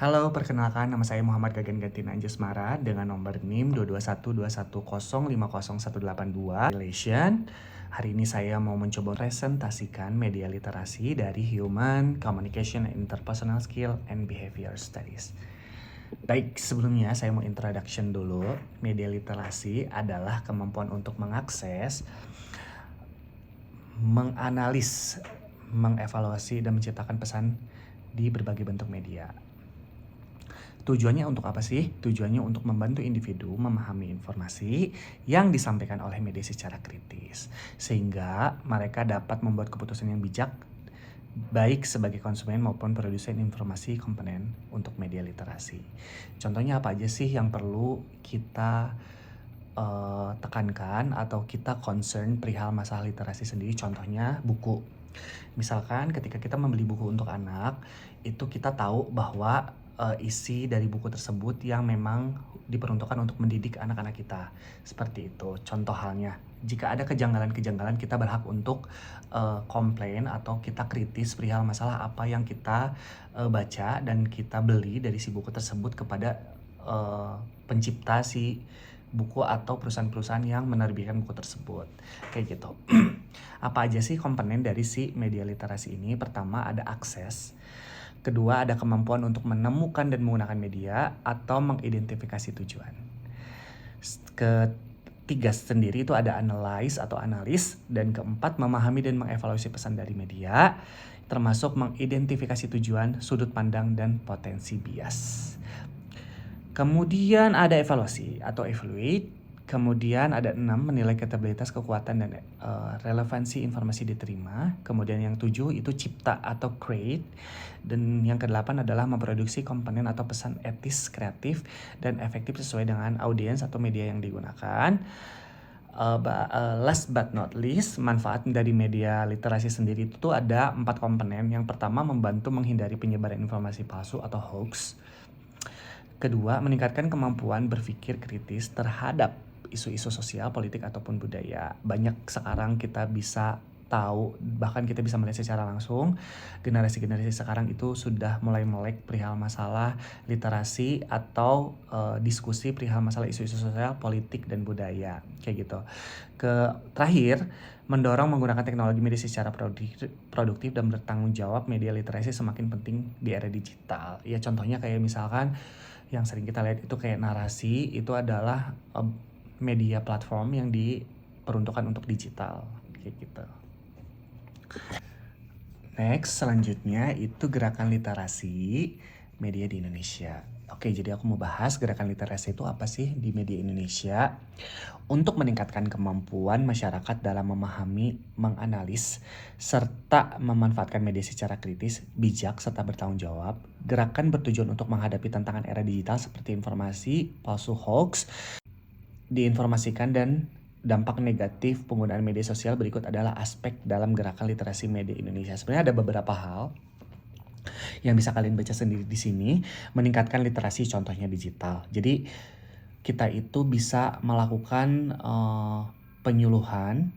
Halo, perkenalkan nama saya Muhammad Gagan Gantin Anjasmara dengan nomor NIM 22121050182 Relation. Hari ini saya mau mencoba presentasikan media literasi dari Human Communication and Interpersonal Skill and Behavior Studies. Baik, sebelumnya saya mau introduction dulu. Media literasi adalah kemampuan untuk mengakses, menganalis, mengevaluasi, dan menciptakan pesan di berbagai bentuk media. Tujuannya untuk apa sih? Tujuannya untuk membantu individu memahami informasi yang disampaikan oleh media secara kritis, sehingga mereka dapat membuat keputusan yang bijak, baik sebagai konsumen maupun produsen informasi komponen untuk media literasi. Contohnya apa aja sih yang perlu kita tekankan atau kita concern perihal masalah literasi sendiri? Contohnya buku. Misalkan ketika kita membeli buku untuk anak, itu kita tahu bahwa isi dari buku tersebut yang memang diperuntukkan untuk mendidik anak-anak kita. Seperti itu. Contoh halnya, jika ada kejanggalan-kejanggalan, kita berhak untuk komplain atau kita kritis perihal masalah apa yang kita baca dan kita beli dari si buku tersebut kepada pencipta si buku atau perusahaan-perusahaan yang menerbitkan buku tersebut. Kayak gitu. Apa aja sih komponen dari si media literasi ini? Pertama ada akses. Kedua ada kemampuan untuk menemukan dan menggunakan media atau mengidentifikasi tujuan. Ketiga sendiri itu ada analyze atau analis. Dan keempat memahami dan mengevaluasi pesan dari media, termasuk mengidentifikasi tujuan, sudut pandang, dan potensi bias. Kemudian ada evaluasi atau evaluate. Kemudian ada 6 menilai kapabilitas, kekuatan, dan relevansi informasi diterima. Kemudian yang 7 itu cipta atau create. Dan yang ke-8 adalah memproduksi komponen atau pesan etis, kreatif, dan efektif sesuai dengan audiens atau media yang digunakan. Last but not least, manfaat dari media literasi sendiri itu ada 4 komponen. Yang pertama membantu menghindari penyebaran informasi palsu atau hoax. Kedua, meningkatkan kemampuan berpikir kritis terhadap isu-isu sosial, politik, ataupun budaya. Banyak sekarang kita bisa tahu, bahkan kita bisa melihat secara langsung, generasi-generasi sekarang itu sudah mulai melek perihal masalah literasi atau diskusi perihal masalah isu-isu sosial, politik, dan budaya. Kayak gitu. Terakhir, mendorong menggunakan teknologi media secara produktif dan bertanggung jawab. Media literasi semakin penting di era digital. Ya contohnya kayak misalkan yang sering kita lihat itu kayak narasi, itu adalah media platform yang diperuntukkan untuk digital kayak gitu. Next, selanjutnya itu gerakan literasi media di Indonesia. Oke, jadi aku mau bahas gerakan literasi itu apa sih di media Indonesia. Untuk meningkatkan kemampuan masyarakat dalam memahami, menganalisis, serta memanfaatkan media secara kritis, bijak, serta bertanggung jawab. Gerakan bertujuan untuk menghadapi tantangan era digital seperti informasi palsu, hoax, diinformasikan, dan dampak negatif penggunaan media sosial. Berikut adalah aspek dalam gerakan literasi media Indonesia. Sebenarnya ada beberapa hal yang bisa kalian baca sendiri di sini. Meningkatkan literasi, contohnya digital. Jadi kita itu bisa melakukan penyuluhan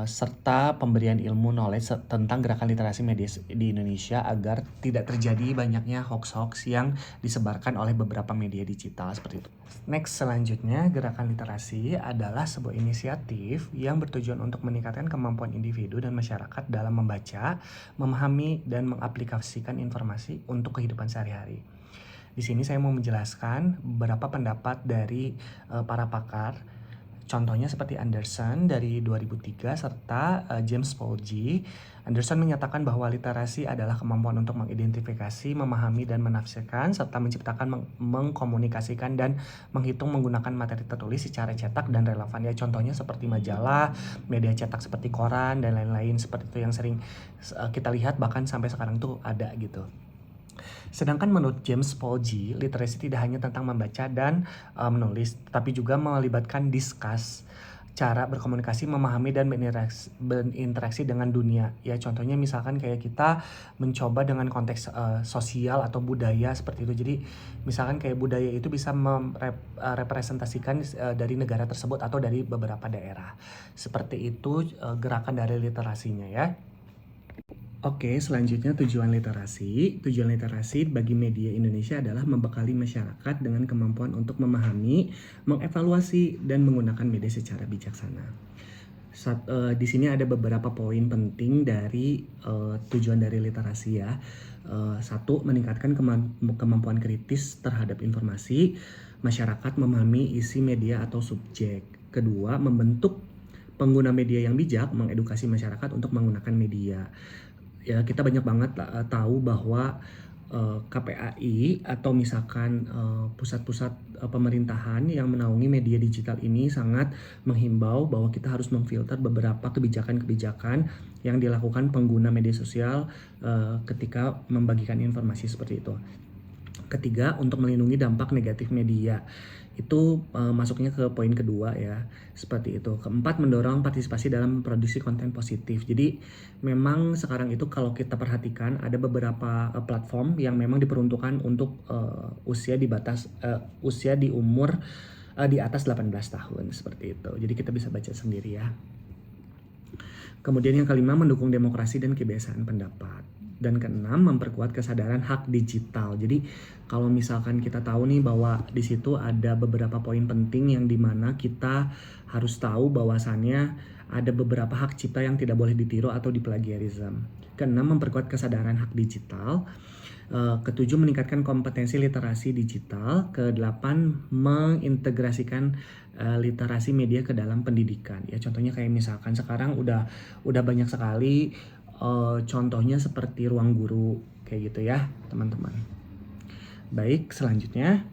serta pemberian ilmu knowledge tentang gerakan literasi media di Indonesia agar tidak terjadi banyaknya hoax-hoax yang disebarkan oleh beberapa media digital seperti itu. Next, selanjutnya gerakan literasi adalah sebuah inisiatif yang bertujuan untuk meningkatkan kemampuan individu dan masyarakat dalam membaca, memahami, dan mengaplikasikan informasi untuk kehidupan sehari-hari. Di sini saya mau menjelaskan beberapa pendapat dari para pakar. Contohnya seperti Anderson dari 2003 serta James Paul G. Anderson menyatakan bahwa literasi adalah kemampuan untuk mengidentifikasi, memahami, dan menafsirkan serta menciptakan, mengkomunikasikan, dan menghitung menggunakan materi tertulis secara cetak dan relevan. Ya contohnya seperti majalah, media cetak seperti koran, dan lain-lain seperti itu yang sering kita lihat bahkan sampai sekarang tuh ada gitu. Sedangkan menurut James Paul G, literasi tidak hanya tentang membaca dan menulis, tapi juga melibatkan discuss, cara berkomunikasi, memahami, dan berinteraksi dengan dunia. Ya contohnya misalkan kayak kita mencoba dengan konteks sosial atau budaya seperti itu. Jadi misalkan kayak budaya itu bisa merepresentasikan dari negara tersebut atau dari beberapa daerah. Seperti itu gerakan dari literasinya ya. Oke, selanjutnya tujuan literasi. Tujuan literasi bagi media Indonesia adalah membekali masyarakat dengan kemampuan untuk memahami, mengevaluasi, dan menggunakan media secara bijaksana. Di sini ada beberapa poin penting dari tujuan dari literasi ya. Satu, meningkatkan kemampuan kritis terhadap informasi. Masyarakat memahami isi media atau subjek. Kedua, membentuk pengguna media yang bijak, mengedukasi masyarakat untuk menggunakan media. Ya, kita banyak banget tahu bahwa KPAI atau misalkan pusat-pusat pemerintahan yang menaungi media digital ini sangat menghimbau bahwa kita harus memfilter beberapa kebijakan-kebijakan yang dilakukan pengguna media sosial ketika membagikan informasi seperti itu. Ketiga, untuk melindungi dampak negatif media. Itu masuknya ke poin kedua ya, seperti itu. Keempat, mendorong partisipasi dalam produksi konten positif. Jadi memang sekarang itu kalau kita perhatikan ada beberapa platform yang memang diperuntukkan untuk usia di umur di atas 18 tahun seperti itu. Jadi kita bisa baca sendiri ya. Kemudian yang kelima, mendukung demokrasi dan kebiasaan pendapat. Dan keenam, memperkuat kesadaran hak digital. Jadi kalau misalkan kita tahu nih bahwa di situ ada beberapa poin penting yang dimana kita harus tahu bahwasannya ada beberapa hak cipta yang tidak boleh ditiru atau diplagiarisme. Keenam, memperkuat kesadaran hak digital. Ketujuh, meningkatkan kompetensi literasi digital. Kedelapan, mengintegrasikan literasi media ke dalam pendidikan. Ya contohnya kayak misalkan sekarang udah banyak sekali contohnya seperti ruang guru kayak gitu ya teman-teman. Baik, selanjutnya.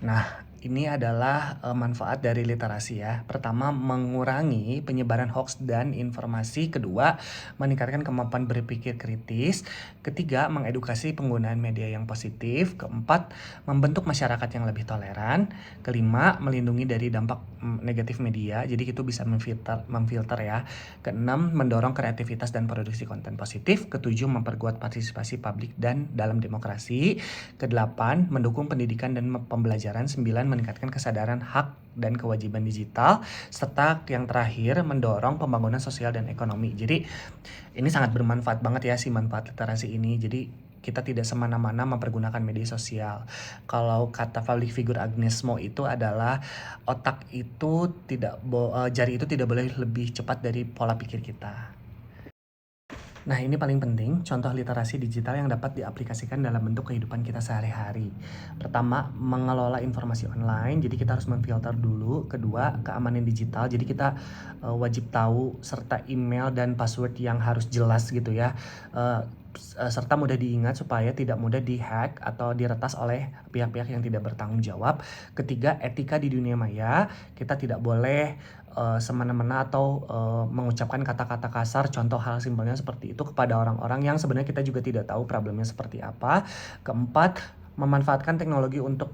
Nah, ini adalah manfaat dari literasi ya. Pertama, mengurangi penyebaran hoax dan informasi. Kedua, meningkatkan kemampuan berpikir kritis. Ketiga, mengedukasi penggunaan media yang positif. Keempat, membentuk masyarakat yang lebih toleran. Kelima, melindungi dari dampak negatif media. Jadi itu bisa memfilter ya. Keenam, mendorong kreativitas dan produksi konten positif. Ketujuh, memperkuat partisipasi publik dan dalam demokrasi. Kedelapan, mendukung pendidikan dan pembelajaran. Sembilan, meningkatkan kesadaran hak dan kewajiban digital. Serta yang terakhir, mendorong pembangunan sosial dan ekonomi. Jadi ini sangat bermanfaat banget ya si manfaat literasi ini. Jadi kita tidak semena-mena mempergunakan media sosial. Kalau kata public figure Agnes Mo itu adalah jari itu tidak boleh lebih cepat dari pola pikir kita. Nah, ini paling penting, contoh literasi digital yang dapat diaplikasikan dalam bentuk kehidupan kita sehari-hari. Pertama, mengelola informasi online, jadi kita harus memfilter dulu. Kedua, keamanan digital, jadi kita wajib tahu serta email dan password yang harus jelas gitu ya. Serta mudah diingat supaya tidak mudah dihack atau diretas oleh pihak-pihak yang tidak bertanggung jawab. Ketiga, etika di dunia maya, kita tidak boleh semena-mena atau mengucapkan kata-kata kasar, contoh hal simpelnya seperti itu kepada orang-orang yang sebenarnya kita juga tidak tahu problemnya seperti apa. Keempat, memanfaatkan teknologi untuk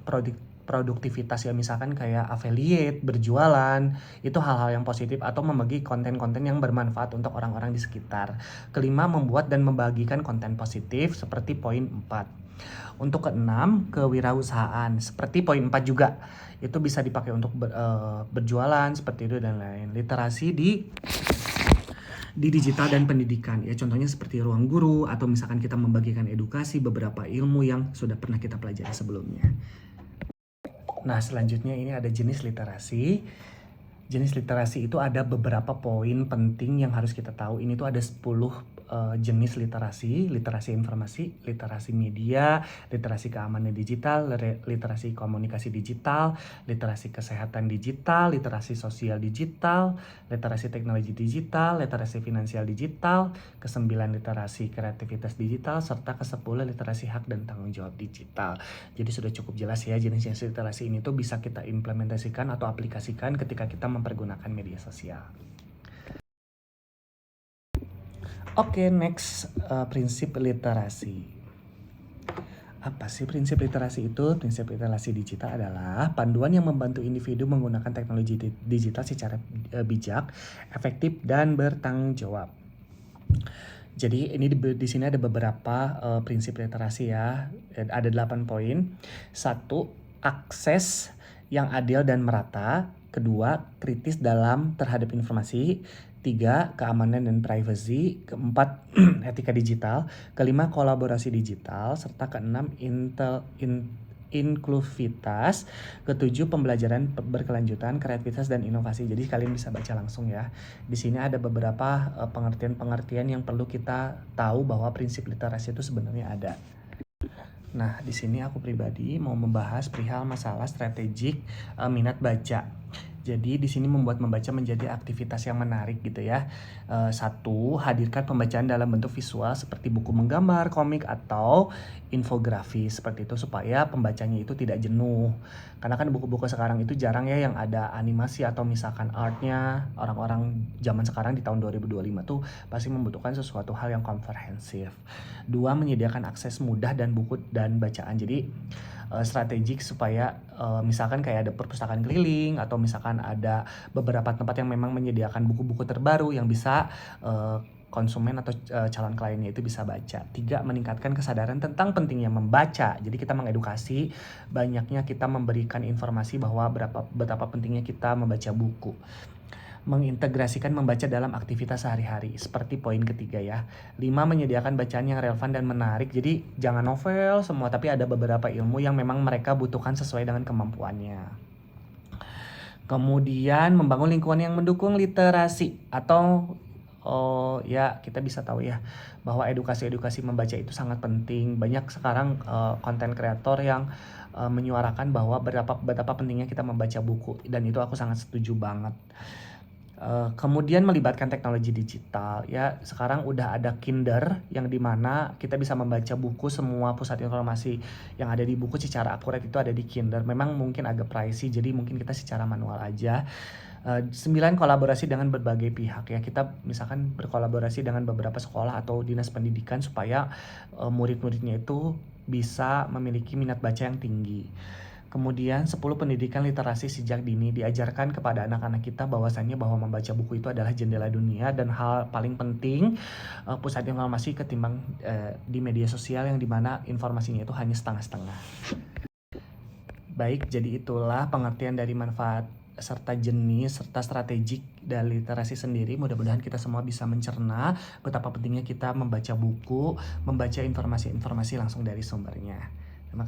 produktivitas ya, misalkan kayak affiliate, berjualan, itu hal-hal yang positif atau membagi konten-konten yang bermanfaat untuk orang-orang di sekitar. Kelima, membuat dan membagikan konten positif seperti poin 4. Untuk keenam, kewirausahaan seperti poin 4 juga. Itu bisa dipakai untuk berjualan seperti itu dan lain. Literasi di digital dan pendidikan ya, contohnya seperti ruang guru atau misalkan kita membagikan edukasi beberapa ilmu yang sudah pernah kita pelajari sebelumnya. Nah, selanjutnya ini ada jenis literasi. Jenis literasi itu ada beberapa poin penting yang harus kita tahu. Ini tuh ada 10 jenis literasi. Literasi informasi, literasi media, literasi keamanan digital, literasi komunikasi digital, literasi kesehatan digital, literasi sosial digital, literasi teknologi digital, literasi finansial digital, ke-9 literasi kreativitas digital, serta ke-10 literasi hak dan tanggung jawab digital. Jadi sudah cukup jelas ya, jenis-jenis literasi ini tuh bisa kita implementasikan atau aplikasikan ketika kita mempergunakan media sosial. Oke, next, prinsip literasi. Apa sih prinsip literasi itu? Prinsip literasi digital adalah panduan yang membantu individu menggunakan teknologi digital secara bijak, efektif, dan bertanggung jawab. Jadi ini di sini ada beberapa prinsip literasi ya. Ada 8 poin. 1, akses yang adil dan merata. Kedua, kritis terhadap informasi. 3, keamanan dan privacy. Keempat, etika digital. Kelima, kolaborasi digital. Serta keenam, inklusivitas. Ketujuh, pembelajaran berkelanjutan, kreativitas dan inovasi. Jadi kalian bisa baca langsung ya. Di sini ada beberapa pengertian-pengertian yang perlu kita tahu bahwa prinsip literasi itu sebenarnya ada. Nah, di sini aku pribadi mau membahas perihal masalah strategik minat baca. Jadi di sini membuat membaca menjadi aktivitas yang menarik gitu ya. Satu, hadirkan pembacaan dalam bentuk visual seperti buku menggambar, komik atau infografis seperti itu supaya pembacanya itu tidak jenuh. Karena kan buku-buku sekarang itu jarang ya yang ada animasi atau misalkan artnya. Orang-orang zaman sekarang di tahun 2025 tuh pasti membutuhkan sesuatu hal yang komprehensif. Dua, menyediakan akses mudah dan buku dan bacaan. Jadi strategik supaya misalkan kayak ada perpustakaan keliling atau misalkan ada beberapa tempat yang memang menyediakan buku-buku terbaru yang bisa konsumen atau calon kliennya itu bisa baca. 3, meningkatkan kesadaran tentang pentingnya membaca. Jadi kita mengedukasi, banyaknya kita memberikan informasi bahwa betapa pentingnya kita membaca buku. Mengintegrasikan membaca dalam aktivitas sehari-hari seperti poin ketiga ya. 5, menyediakan bacaan yang relevan dan menarik. Jadi jangan novel semua, tapi ada beberapa ilmu yang memang mereka butuhkan sesuai dengan kemampuannya. Kemudian membangun lingkungan yang mendukung literasi atau ya kita bisa tahu ya bahwa edukasi membaca itu sangat penting. Banyak sekarang konten kreator yang menyuarakan bahwa betapa pentingnya kita membaca buku, dan itu aku sangat setuju banget. Kemudian melibatkan teknologi digital ya. Sekarang udah ada Kindle yang dimana kita bisa membaca buku, semua pusat informasi yang ada di buku secara akurat itu ada di Kindle. Memang mungkin agak pricey, jadi mungkin kita secara manual aja. 9, kolaborasi dengan berbagai pihak ya. Kita misalkan berkolaborasi dengan beberapa sekolah atau dinas pendidikan supaya murid-muridnya itu bisa memiliki minat baca yang tinggi. Kemudian 10, pendidikan literasi sejak dini. Diajarkan kepada anak-anak kita bahwasannya bahwa membaca buku itu adalah jendela dunia dan hal paling penting pusat informasi ketimbang di media sosial yang dimana informasinya itu hanya setengah-setengah. Baik, jadi itulah pengertian dari manfaat serta jenis serta strategik dari literasi sendiri. Mudah-mudahan kita semua bisa mencerna betapa pentingnya kita membaca buku, membaca informasi-informasi langsung dari sumbernya. Terima kasih.